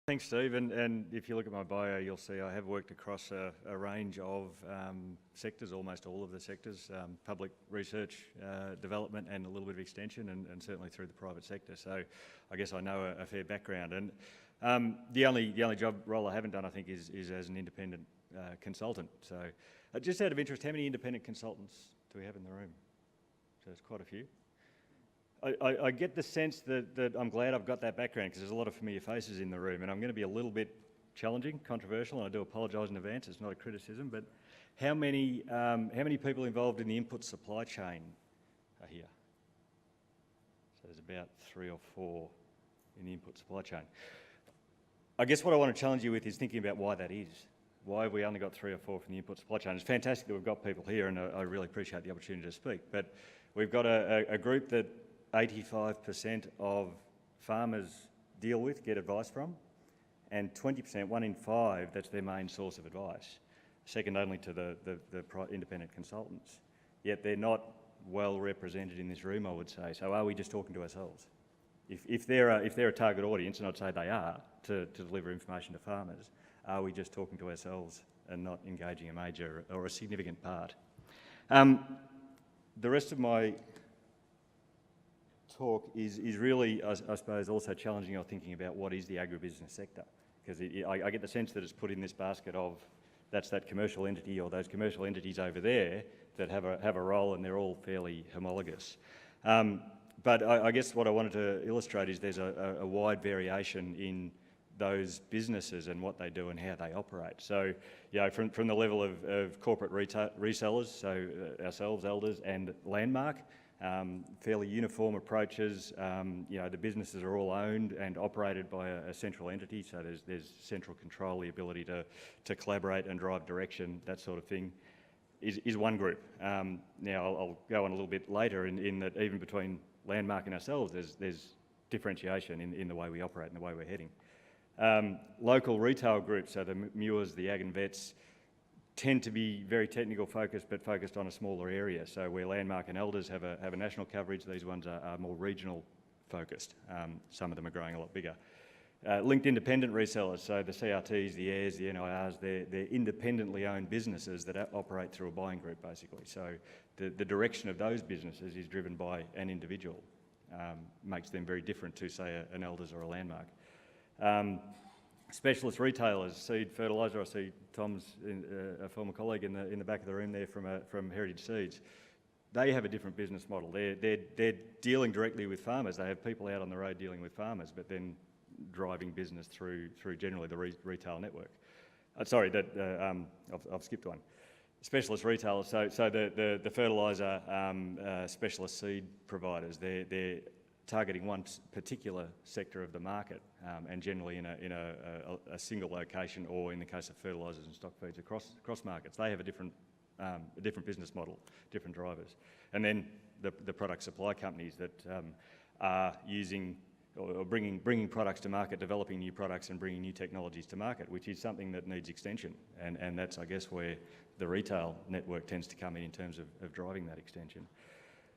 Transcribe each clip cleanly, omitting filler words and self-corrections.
Thanks, Steve. And if you look at my bio, you'll see I have worked across a range of sectors, almost all of the sectors, public research, development, and a little bit of extension, and certainly through the private sector. So I guess I know a fair background. And the only job role I haven't done, I think, is as an independent consultant. So just out of interest, how many independent consultants do we have in the room? So there's quite a few. I get the sense that I'm glad I've got that background because there's a lot of familiar faces in the room, and I'm going to be a little bit challenging, controversial, and I do apologise in advance. It's not a criticism, but how many people involved in the input supply chain are here? So there's about 3 or 4 in the input supply chain. I guess what I want to challenge you with is thinking about why that is. Why have we only got 3 or 4 from the input supply chain? It's fantastic that we've got people here, and I really appreciate the opportunity to speak, but we've got a group that 85% of farmers deal with, get advice from, and 20%, 1 in 5, that's their main source of advice, second only to the independent consultants. Yet they're not well represented in this room, I would say. So are we just talking to ourselves? If they're a target audience, and I'd say they are, to deliver information to farmers, are we just talking to ourselves and not engaging a major or a significant part? The rest of my talk is really, I suppose, also challenging our thinking about what is the agribusiness sector, because I get the sense that it's put in this basket of that's that commercial entity or those commercial entities over there that have a role, and they're all fairly homologous. But I guess what I wanted to illustrate is there's a wide variation in those businesses and what they do and how they operate. So, you know, from the level of corporate resellers, so ourselves, Elders, and Landmark, fairly uniform approaches. You know, the businesses are all owned and operated by a central entity, so there's central control, the ability to collaborate and drive direction, that sort of thing, is one group. Now, I'll go on a little bit later in that even between Landmark and ourselves, there's differentiation in the way we operate and the way we're heading. Local retail groups, so the Muirs, the Ag and Vets, tend to be very technical focused, but focused on a smaller area. So where Landmark and Elders have a national coverage, these ones are more regional focused. Some of them are growing a lot bigger. Linked independent resellers, so the CRTs, the AIRs, the NIRs, they're independently owned businesses that operate through a buying group, basically. So the direction of those businesses is driven by an individual. Makes them very different to, say, an Elders or a Landmark. Specialist retailers, seed fertiliser. I see Tom's a former colleague in the back of the room there from Heritage Seeds. They have a different business model. They're dealing directly with farmers. They have people out on the road dealing with farmers, but then driving business through generally the retail network. Sorry, I've skipped one. Specialist retailers. So the fertiliser specialist seed providers. They're targeting one particular sector of the market, and generally in a single location, or in the case of fertilisers and stock feeds across markets. They have a different business model, different drivers. And then the product supply companies that are using or bringing products to market, developing new products and bringing new technologies to market, which is something that needs extension. And that's, I guess, where the retail network tends to come in terms of driving that extension.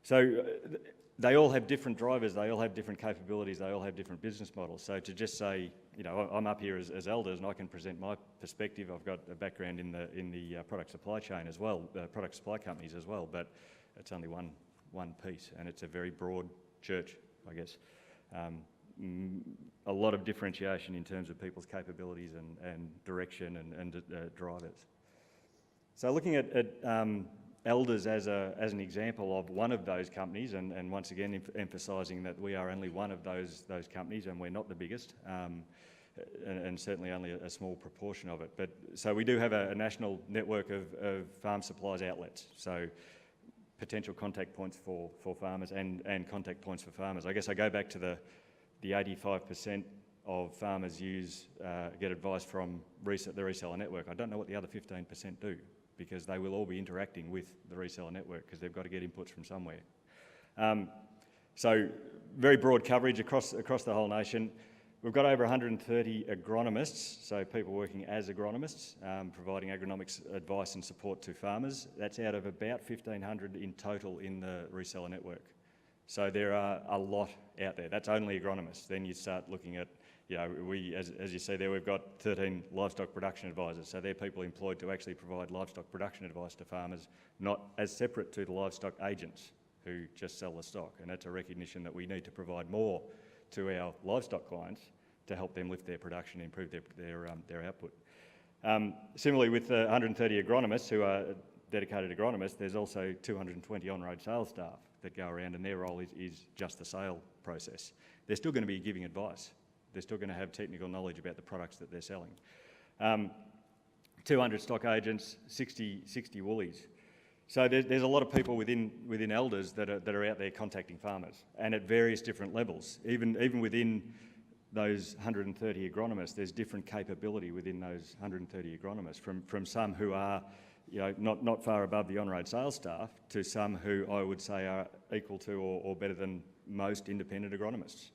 So they all have different drivers, they all have different capabilities, they all have different business models. So to just say, you know, I'm up here as Elders and I can present my perspective. I've got a background in the product supply chain as well, product supply companies as well, but it's only one piece, and it's a very broad church, I guess. A lot of differentiation in terms of people's capabilities and direction and drivers. So looking at Elders as an example of one of those companies, and once again emphasising that we are only one of those companies and we're not the biggest, and certainly only a small proportion of it. But so we do have a national network of farm supplies outlets, so potential contact points for farmers and contact points for farmers. I guess I go back to the 85% of farmers get advice from the reseller network. I don't know what the other 15% do, because they will all be interacting with the reseller network because they've got to get inputs from somewhere. So very broad coverage across the whole nation. We've got over 130 agronomists, so people working as agronomists, providing agronomics advice and support to farmers. That's out of about 1,500 in total in the reseller network. So there are a lot out there. That's only agronomists. Then you start looking at, as you see there, we've got 13 livestock production advisors. So they're people employed to actually provide livestock production advice to farmers, not as separate to the livestock agents who just sell the stock. And that's a recognition that we need to provide more to our livestock clients to help them lift their production and improve their output. Similarly, with 130 agronomists who are dedicated agronomists, there's also 220 on-road sales staff that go around, and their role is just the sale process. They're still going to be giving advice. They're still going to have technical knowledge about the products that they're selling. 200 stock agents, 60 woolies. So there's a lot of people within Elders that are out there contacting farmers, and at various different levels. Even within those 130 agronomists, there's different capability within those 130 agronomists, from some who are not far above the on-road sales staff to some who I would say are equal to or better than most independent agronomists.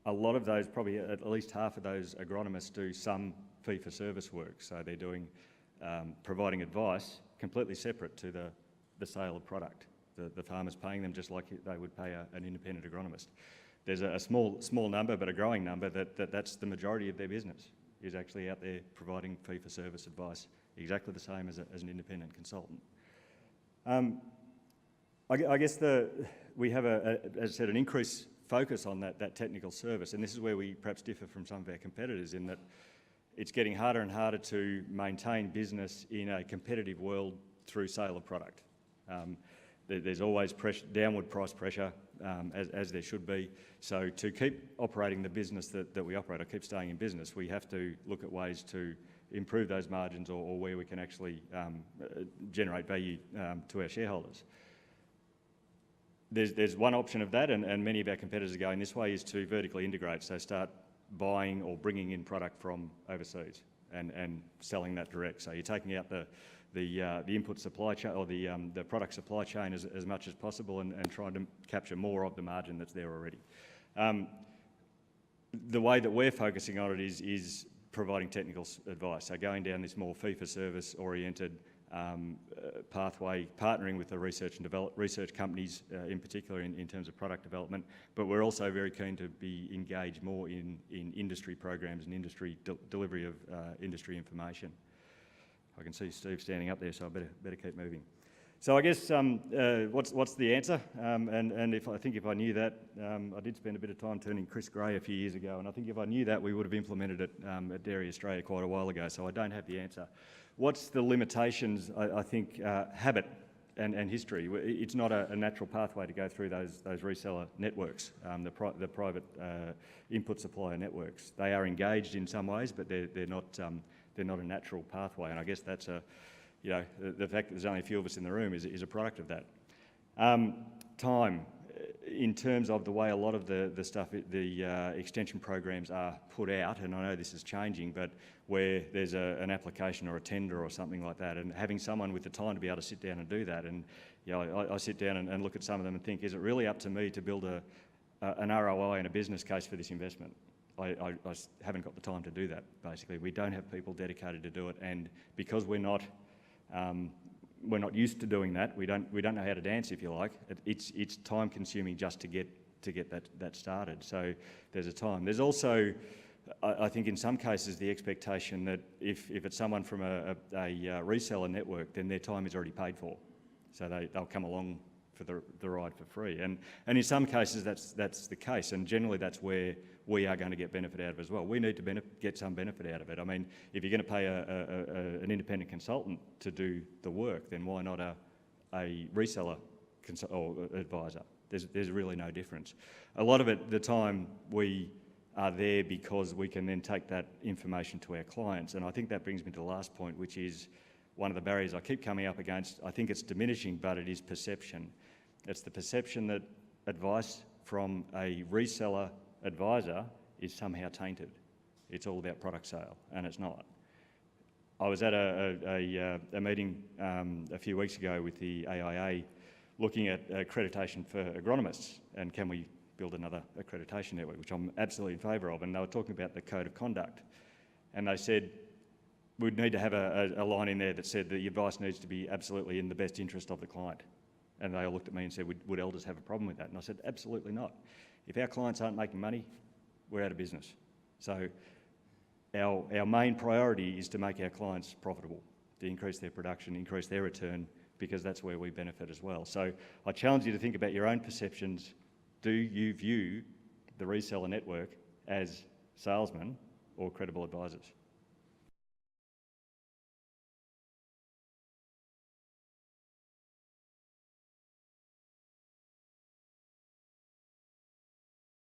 A lot of those, probably at least half of those agronomists, do some fee-for-service work. So they're doing providing advice completely separate to the sale of product. The farmer's paying them just like they would pay an independent agronomist. There's a small number, but a growing number, that's the majority of their business, is actually out there providing fee-for-service advice, exactly the same as an independent consultant. I guess we have, as I said, an increased focus on that technical service, and this is where we perhaps differ from some of our competitors, in that it's getting harder and harder to maintain business in a competitive world through sale of product. There's always downward price pressure, as there should be. So to keep operating the business that we operate, or keep staying in business, we have to look at ways to improve those margins, or where we can actually generate value to our shareholders. There's one option of that, and many of our competitors are going this way, is to vertically integrate, so start buying or bringing in product from overseas and selling that direct. So you're taking out the input supply chain, or the product supply chain as much as possible, and trying to capture more of the margin that's there already. The way that we're focusing on it is providing technical advice, so going down this more fee-for-service oriented pathway, partnering with the research companies in particular in terms of product development, but we're also very keen to be engaged more in industry programs and industry delivery of industry information. I can see Steve standing up there, so I better keep moving. So I guess what's the answer? And I think if I knew that, I did spend a bit of time turning Chris Gray a few years ago, and I think if I knew that, we would have implemented it at Dairy Australia quite a while ago. So I don't have the answer. What's the limitations? I think habit and history. It's not a natural pathway to go through those reseller networks, the private input supplier networks. They are engaged in some ways, but they're not a natural pathway. And I guess that's the fact that there's only a few of us in the room is a product of that. Time, in terms of the way a lot of the stuff, the extension programs are put out, and I know this is changing, but where there's an application or a tender or something like that, and having someone with the time to be able to sit down and do that, and I sit down and look at some of them and think, is it really up to me to build an ROI and a business case for this investment? I haven't got the time to do that, basically. We don't have people dedicated to do it, and because we're not used to doing that, we don't know how to dance, if you like. It's time consuming just to get that started. So there's a time. There's also, I think in some cases, the expectation that if it's someone from a reseller network, then their time is already paid for. So they'll come along for the ride for free. And in some cases that's the case, and generally that's where we are going to get benefit out of as well. We need to get some benefit out of it. I mean, if you're going to pay an independent consultant to do the work, then why not a reseller or advisor? There's really no difference. A lot of it, the time, we are there because we can then take that information to our clients, and I think that brings me to the last point, which is one of the barriers I keep coming up against. I think it's diminishing, but it is perception. It's the perception that advice from a reseller advisor is somehow tainted. It's all about product sale, and it's not. I was at a meeting a few weeks ago with the AIA looking at accreditation for agronomists, and can we build another accreditation network, which I'm absolutely in favour of, and they were talking about the code of conduct, and they said we'd need to have a line in there that said the advice needs to be absolutely in the best interest of the client. And they all looked at me and said, would Elders have a problem with that? And I said, absolutely not. If our clients aren't making money, we're out of business. So our main priority is to make our clients profitable, to increase their production, increase their return, because that's where we benefit as well. So I challenge you to think about your own perceptions. Do you view the reseller network as salesmen or credible advisors?